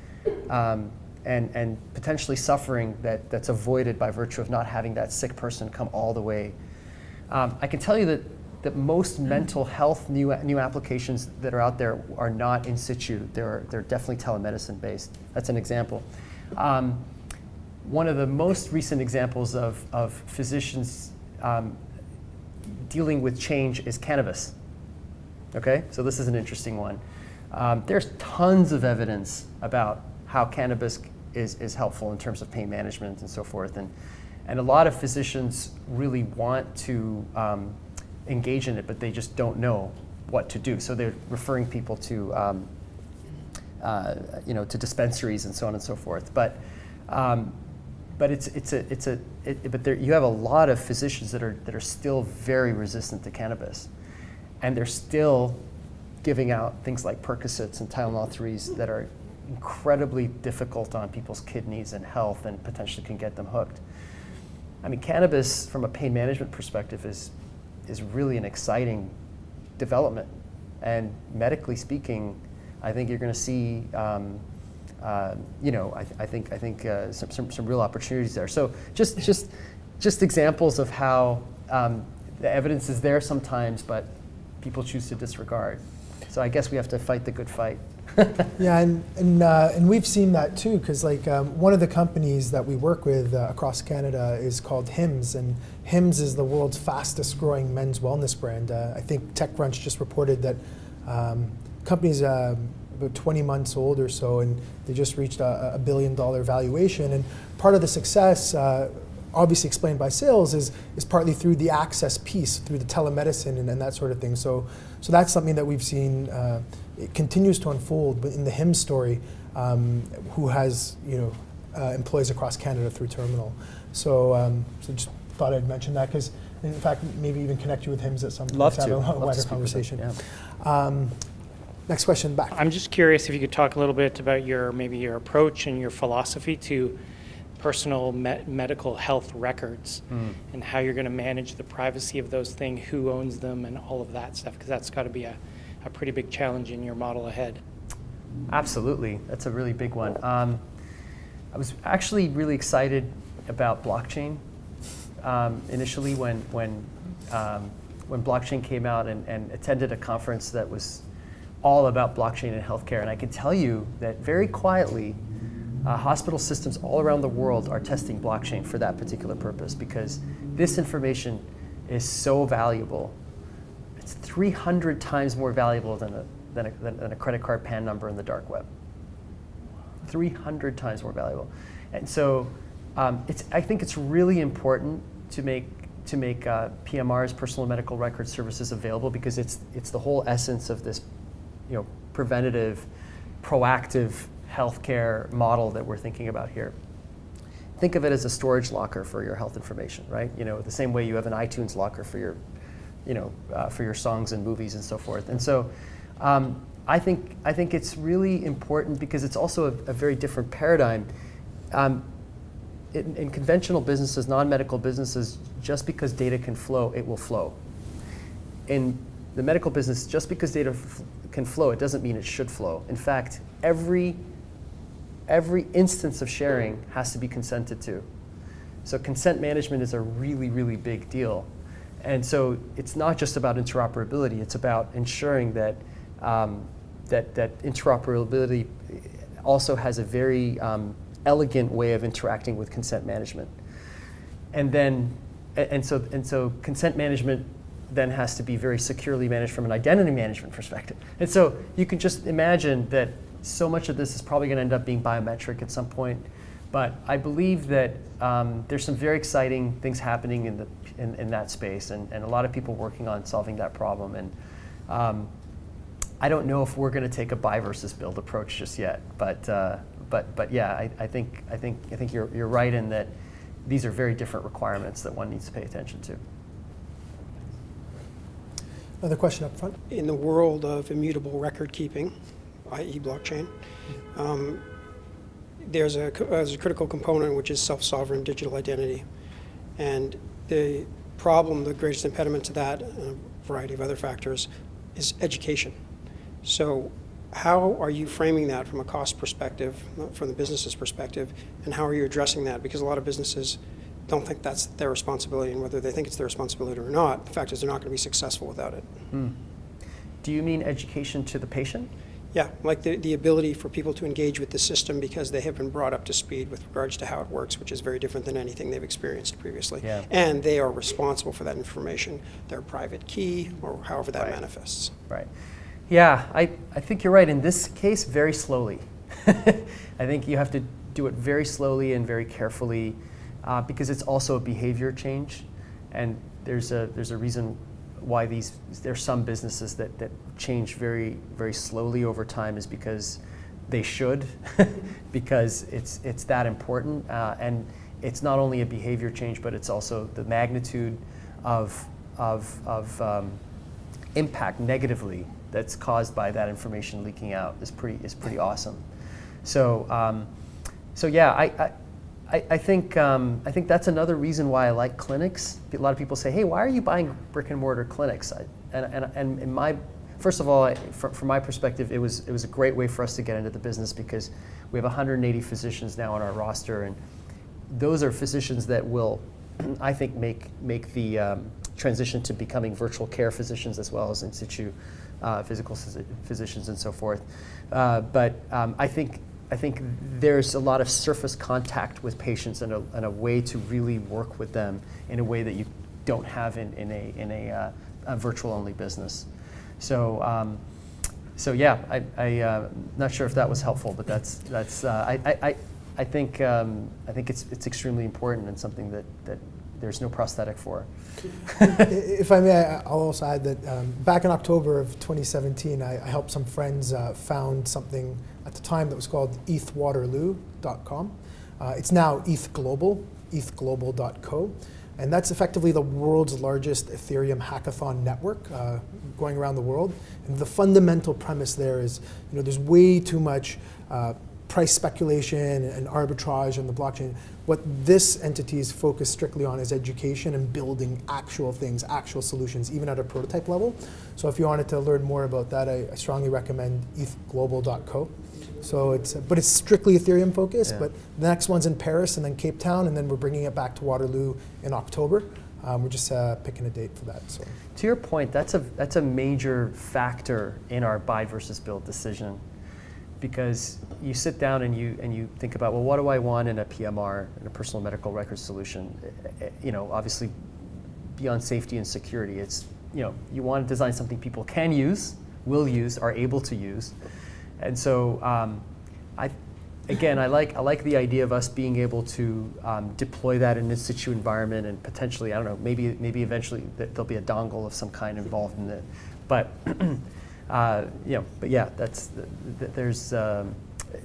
and potentially suffering that's avoided by virtue of not having that sick person come all the way. I can tell you that most mental health new applications that are out there are not in situ. They're definitely telemedicine based. That's an example. One of the most recent examples of physicians dealing with change is cannabis. Okay, so this is an interesting one. There's tons of evidence about how cannabis is helpful in terms of pain management and so forth, and a lot of physicians really want to engage in it, but they just don't know what to do. So they're referring people to to dispensaries and so on and so forth. But you have a lot of physicians that are still very resistant to cannabis, and they're still giving out things like Percocets and Tylenol 3s that are incredibly difficult on people's kidneys and health, and potentially can get them hooked. I mean, cannabis from a pain management perspective is really an exciting development, and medically speaking, I think you're going to see I think some real opportunities there. So just examples of how the evidence is there sometimes, but people choose to disregard. So I guess we have to fight the good fight. Yeah, and we've seen that too, because one of the companies that we work with across Canada is called Hims, and Hims is the world's fastest growing men's wellness brand. I think TechCrunch just reported that company's about 20 months old or so, and they just reached a $1 billion valuation. And part of the success, obviously explained by sales, is partly through the access piece, through the telemedicine and that sort of thing. So that's something that we've seen. It continues to unfold in the Hims story, who has employees across Canada through Terminal. So just thought I'd mention that, because in fact maybe even connect you with Hims at some point. Love to have a wider to conversation. Yeah. Next question back. I'm just curious if you could talk a little bit about your approach and your philosophy to personal medical health records, and how you're going to manage the privacy of those things, who owns them, and all of that stuff, because that's got to be a pretty big challenge in your model ahead. Absolutely, that's a really big one. I was actually really excited about blockchain initially when blockchain came out, and attended a conference that was all about blockchain and healthcare. And I can tell you that very quietly, hospital systems all around the world are testing blockchain for that particular purpose, because this information is so valuable. It's 300 times more valuable than a credit card PAN number in the dark web. 300 times more valuable. And so I think it's really important to make PMRs, personal medical record services, available, because it's the whole essence of this preventative proactive healthcare model that we're thinking about here. Think of it as a storage locker for your health information, right? You know, the same way you have an iTunes locker for your, for your songs and movies and so forth. And so, I think it's really important because it's also a very different paradigm. In conventional businesses, non-medical businesses, just because data can flow, it will flow. In the medical business, just because data can flow, it doesn't mean it should flow. In fact, every instance of sharing has to be consented to. So consent management is a really, really big deal. And so it's not just about interoperability, it's about ensuring that that interoperability also has a very elegant way of interacting with consent management. And so consent management then has to be very securely managed from an identity management perspective. And so you can just imagine that so much of this is probably going to end up being biometric at some point. But I believe that there's some very exciting things happening in that space, and a lot of people working on solving that problem. And I don't know if we're going to take a buy versus build approach just yet. But yeah, I think you're right in that these are very different requirements that one needs to pay attention to. Another question up front. In the world of immutable record keeping, i.e. blockchain, there's a critical component which is self-sovereign digital identity. And the problem, the greatest impediment to that, and a variety of other factors, is education. So how are you framing that from a cost perspective, from the business's perspective, and how are you addressing that? Because a lot of businesses don't think that's their responsibility, and whether they think it's their responsibility or not, the fact is they're not going to be successful without it. Do you mean education to the patient? Yeah, like the ability for people to engage with the system because they have been brought up to speed with regards to how it works, which is very different than anything they've experienced previously. Yeah. And they are responsible for that information, their private key, or however that Right. manifests. Right. Yeah, I think you're right. In this case, very slowly. I think you have to do it very slowly and very carefully because it's also a behavior change. And there's a reason why there's some businesses that change very, very slowly over time is because they should, because it's that important. And it's not only a behavior change, but it's also the magnitude of impact negatively that's caused by that information leaking out is pretty awesome. So yeah, I think that's another reason why I like clinics. A lot of people say, "Hey, why are you buying brick and mortar clinics?" And in my first of all, from my perspective, it was a great way for us to get into the business because we have 180 physicians now on our roster, and those are physicians that will, I think, make the transition to becoming virtual care physicians as well as in situ physical physicians and so forth. But I think there's a lot of surface contact with patients and a way to really work with them in a way that you don't have in a virtual only business. So yeah, I'm not sure if that was helpful, but I think it's extremely important and something that there's no prosthetic for. If I may, I'll also add that back in October of 2017, I helped some friends found something at the time that was called EathWaterloo.com. It's now Eath Global, EathGlobal.co. And that's effectively the world's largest Ethereum hackathon network going around the world. And the fundamental premise there is, there's way too much price speculation and arbitrage on the blockchain. What this entity is focused strictly on is education and building actual things, actual solutions, even at a prototype level. So if you wanted to learn more about that, I strongly recommend EathGlobal.co. So it's strictly Ethereum focused, but the next one's in Paris and then Cape Town, and then we're bringing it back to Waterloo in October. We're just picking a date for that. So to your point, that's a major factor in our buy versus build decision, because you sit down and you think about, well, what do I want in a PMR, in a personal medical record solution? Obviously beyond safety and security, it's you want to design something people can use, will use, are able to use. And so, I like the idea of us being able to deploy that in an in-situ environment, and potentially, I don't know, maybe eventually there'll be a dongle of some kind involved in it. But But yeah, there's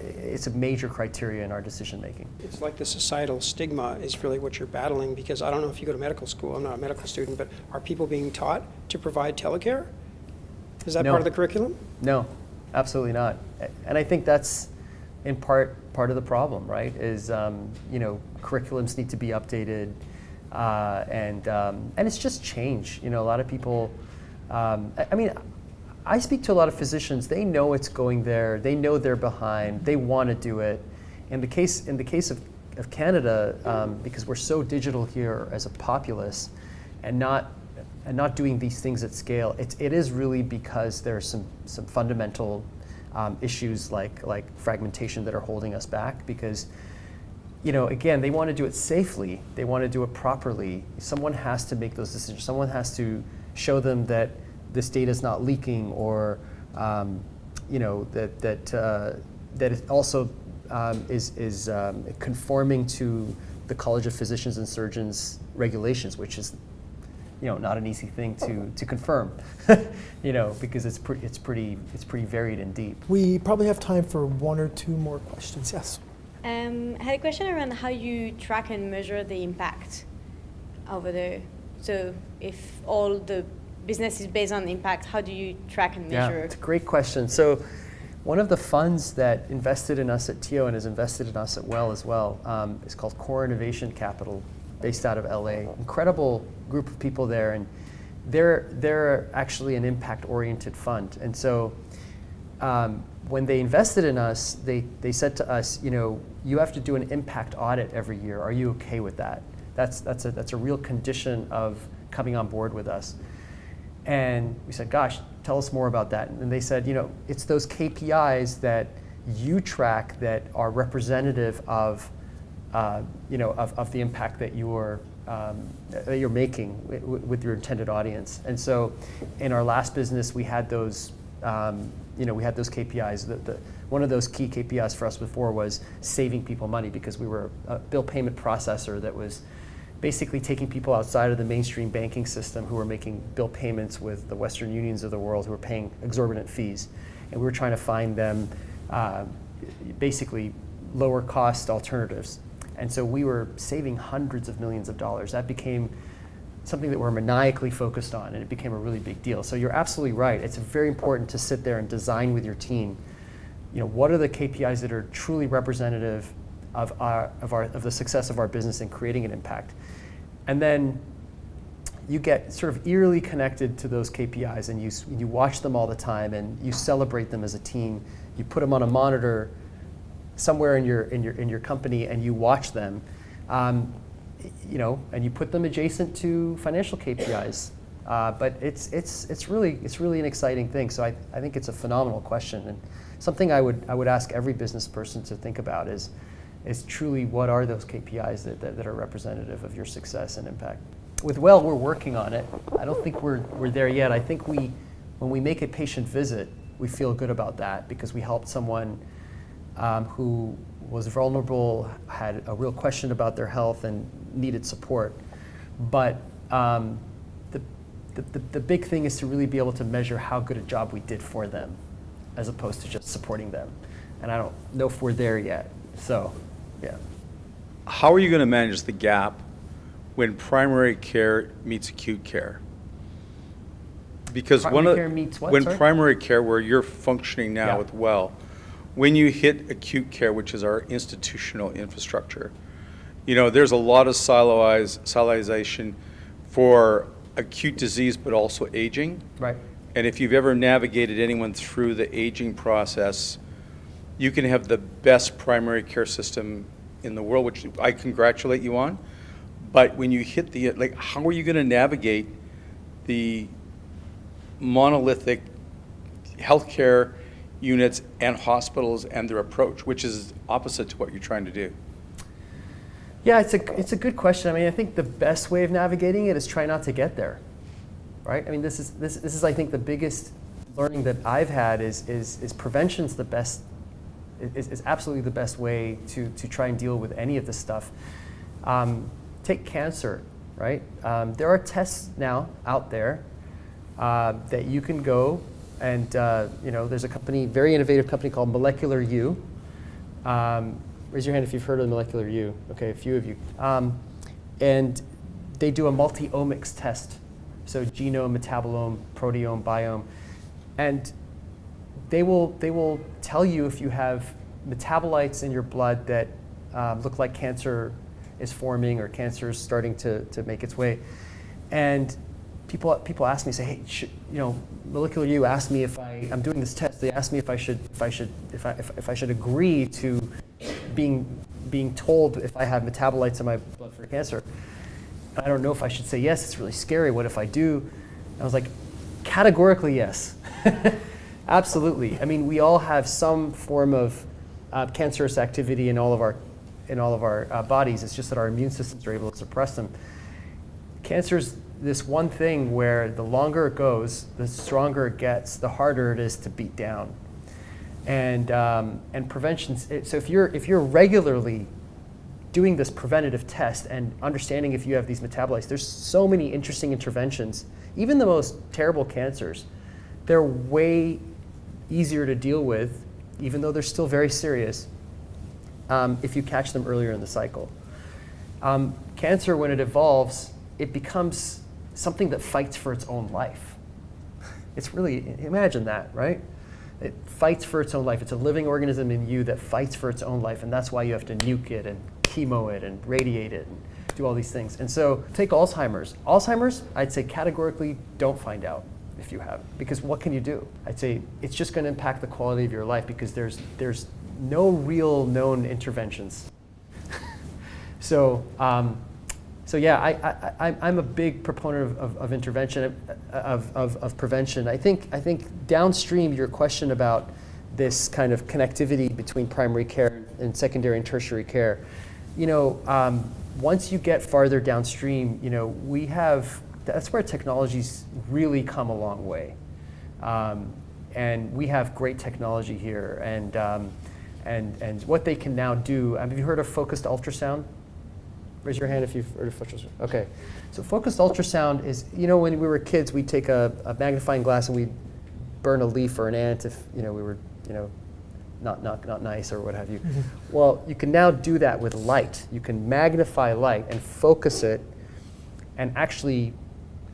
it's a major criteria in our decision making. It's like the societal stigma is really what you're battling, because I don't know if you go to medical school, I'm not a medical student, but are people being taught to provide telecare? Is that No. part of the curriculum? No, absolutely not. And I think that's in part of the problem, right? Is curriculums need to be updated, and it's just change. A lot of people. I speak to a lot of physicians. They know it's going there. They know they're behind. They want to do it. In the case of Canada, because we're so digital here as a populace, and not doing these things at scale, it is really because there are some fundamental issues like fragmentation that are holding us back. Because again, they want to do it safely. They want to do it properly. Someone has to make those decisions. Someone has to show them that this data is not leaking, or that it also is conforming to the College of Physicians and Surgeons regulations, which is not an easy thing to confirm, because it's pretty varied and deep. We probably have time for one or two more questions. Yes. I had a question around how you track and measure the impact over there. So if all the business is based on impact, how do you track and measure? Yeah, it's a great question. So one of the funds that invested in us at TIO and has invested in us at Well as well is called Core Innovation Capital, based out of LA. Incredible group of people there, and they're actually an impact-oriented fund. And so when they invested in us, they said to us, you have to do an impact audit every year. Are you okay with that? That's a real condition of coming on board with us. And we said, gosh, tell us more about that. And they said, it's those KPIs that you track that are representative of, of the impact that you're making with your intended audience. And so, in our last business, we had those, we had those KPIs. One of those key KPIs for us before was saving people money, because we were a bill payment processor that was basically taking people outside of the mainstream banking system who were making bill payments with the Western Unions of the world, who were paying exorbitant fees. And we were trying to find them basically lower cost alternatives. And so we were saving hundreds of millions of dollars. That became something that we're maniacally focused on, and it became a really big deal. So you're absolutely right. It's very important to sit there and design with your team. What are the KPIs that are truly representative of the success of our business in creating an impact? And then you get sort of eerily connected to those KPIs, and you watch them all the time, and you celebrate them as a team. You put them on a monitor somewhere in your company, and you watch them, and you put them adjacent to financial KPIs. But it's really an exciting thing. So I think it's a phenomenal question, and something I would ask every business person to think about is truly what are those KPIs that are representative of your success and impact. With Well, we're working on it. I don't think we're there yet. I think when we make a patient visit, we feel good about that, because we helped someone who was vulnerable, had a real question about their health, and needed support. But the big thing is to really be able to measure how good a job we did for them, as opposed to just supporting them. And I don't know if we're there yet. So, yeah. How are you going to manage the gap when primary care meets acute care? Because Primary care meets what, when sorry? primary care, where you're functioning now Yeah. with Well, when you hit acute care, which is our institutional infrastructure, there's a lot of siloization for acute disease, but also aging. Right. And if you've ever navigated anyone through the aging process, you can have the best primary care system in the world, which I congratulate you on. But when you hit how are you going to navigate the monolithic healthcare units and hospitals and their approach, which is opposite to what you're trying to do? Yeah, it's a good question. I think the best way of navigating it is try not to get there, right? This is I think the biggest learning that I've had is prevention's the best. Is absolutely the best way to try and deal with any of this stuff. Take cancer, right? There are tests now out there that you can go And there's a company, very innovative company called Molecular U. Raise your hand if you've heard of Molecular U. Okay, a few of you. And they do a multi-omics test. So genome, metabolome, proteome, biome. And they will tell you if you have metabolites in your blood that look like cancer is forming or cancer is starting to make its way. And people ask me, say, hey, Molecular U asked me if I'm doing this test. They asked me if I should agree to being told if I have metabolites in my blood for cancer. And I don't know if I should say yes. It's really scary. What if I do? And I was like, categorically yes. Absolutely. I mean, we all have some form of cancerous activity in all of our bodies. It's just that our immune systems are able to suppress them. Cancer is this one thing where the longer it goes, the stronger it gets, the harder it is to beat down. And prevention. So if you're regularly doing this preventative test and understanding if you have these metabolites, there's so many interesting interventions. Even the most terrible cancers, they're way easier to deal with, even though they're still very serious, if you catch them earlier in the cycle. Cancer, when it evolves, it becomes something that fights for its own life. It's really, imagine that, right? It fights for its own life. It's a living organism in you that fights for its own life, and that's why you have to nuke it and chemo it and radiate it and do all these things. And so take Alzheimer's. Alzheimer's, I'd say categorically don't find out if you have, because what can you do? I'd say it's just going to impact the quality of your life because there's no real known interventions. So yeah, I'm a big proponent of intervention, of prevention. I think downstream your question about this kind of connectivity between primary care and secondary and tertiary care, once you get farther downstream, that's where technology's really come a long way. And we have great technology here, and what they can now do. Have you heard of focused ultrasound? Raise your hand if you've heard of focused ultrasound. Okay, so focused ultrasound is, when we were kids, we'd take a magnifying glass and we'd burn a leaf or an ant if we were not nice or what have you. Mm-hmm. Well, you can now do that with light. You can magnify light and focus it, and actually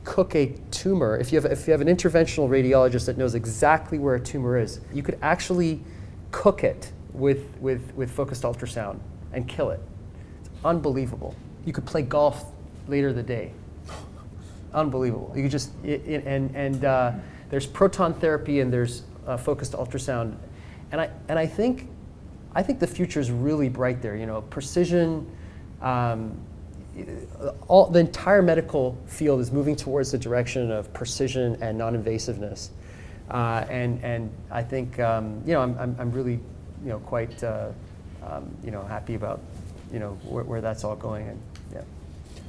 cook a tumor. If you have an interventional radiologist that knows exactly where a tumor is, you could actually cook it with focused ultrasound and kill it. It's unbelievable. You could play golf later in the day. Unbelievable. You could just there's proton therapy and there's focused ultrasound, and I think the future is really bright there. Precision. The entire medical field is moving towards the direction of precision and non-invasiveness, and I think I'm really quite happy about where that's all going, and yeah,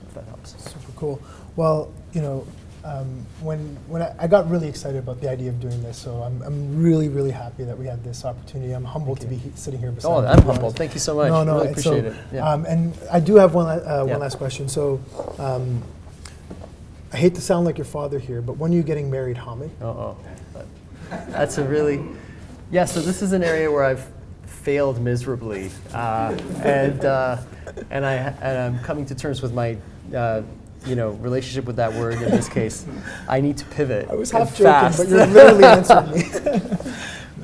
if that helps. Super cool. Well, when I got really excited about the idea of doing this, so I'm really happy that we had this opportunity. I'm humbled to be sitting here beside you. Oh, I'm humbled. Thank you so much. No, really appreciate it. Yeah. And I do have one last question. So, I hate to sound like your father here, but when are you getting married, Hammad? That's a really, so this is an area where I've failed miserably, and I'm coming to terms with my relationship with that word in this case. I need to pivot. I was half joking, but you're literally answering me.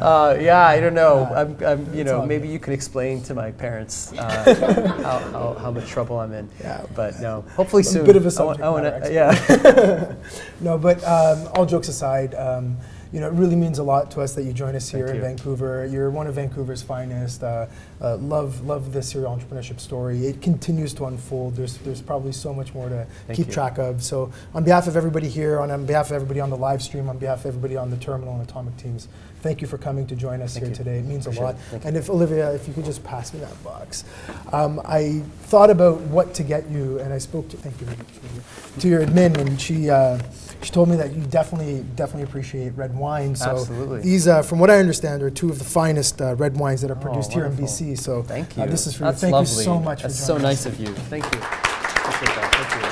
I don't know. I'm maybe you can explain to my parents how much trouble I'm in. Yeah, but no, hopefully soon. A bit of a subject matter expert. No, but all jokes aside, it really means a lot to us that you join us here in Vancouver. You're one of Vancouver's finest. Love this serial entrepreneurship story. It continues to unfold. There's probably so much more to keep track of. So on behalf of everybody here, on behalf of everybody on the live stream, on behalf of everybody on the Terminal and Atomic teams, thank you for coming to join us here today. It means a lot. And if Olivia, if you could just pass me that box. I thought about what to get you, and I spoke to your admin, and she told me that you definitely appreciate red wine. So absolutely. These, from what I understand, are two of the finest red wines that are produced here in BC. So thank you. This is for That's you. Thank lovely. you so much. That's for joining so us. nice of you. Thank you. Appreciate that. Thank you.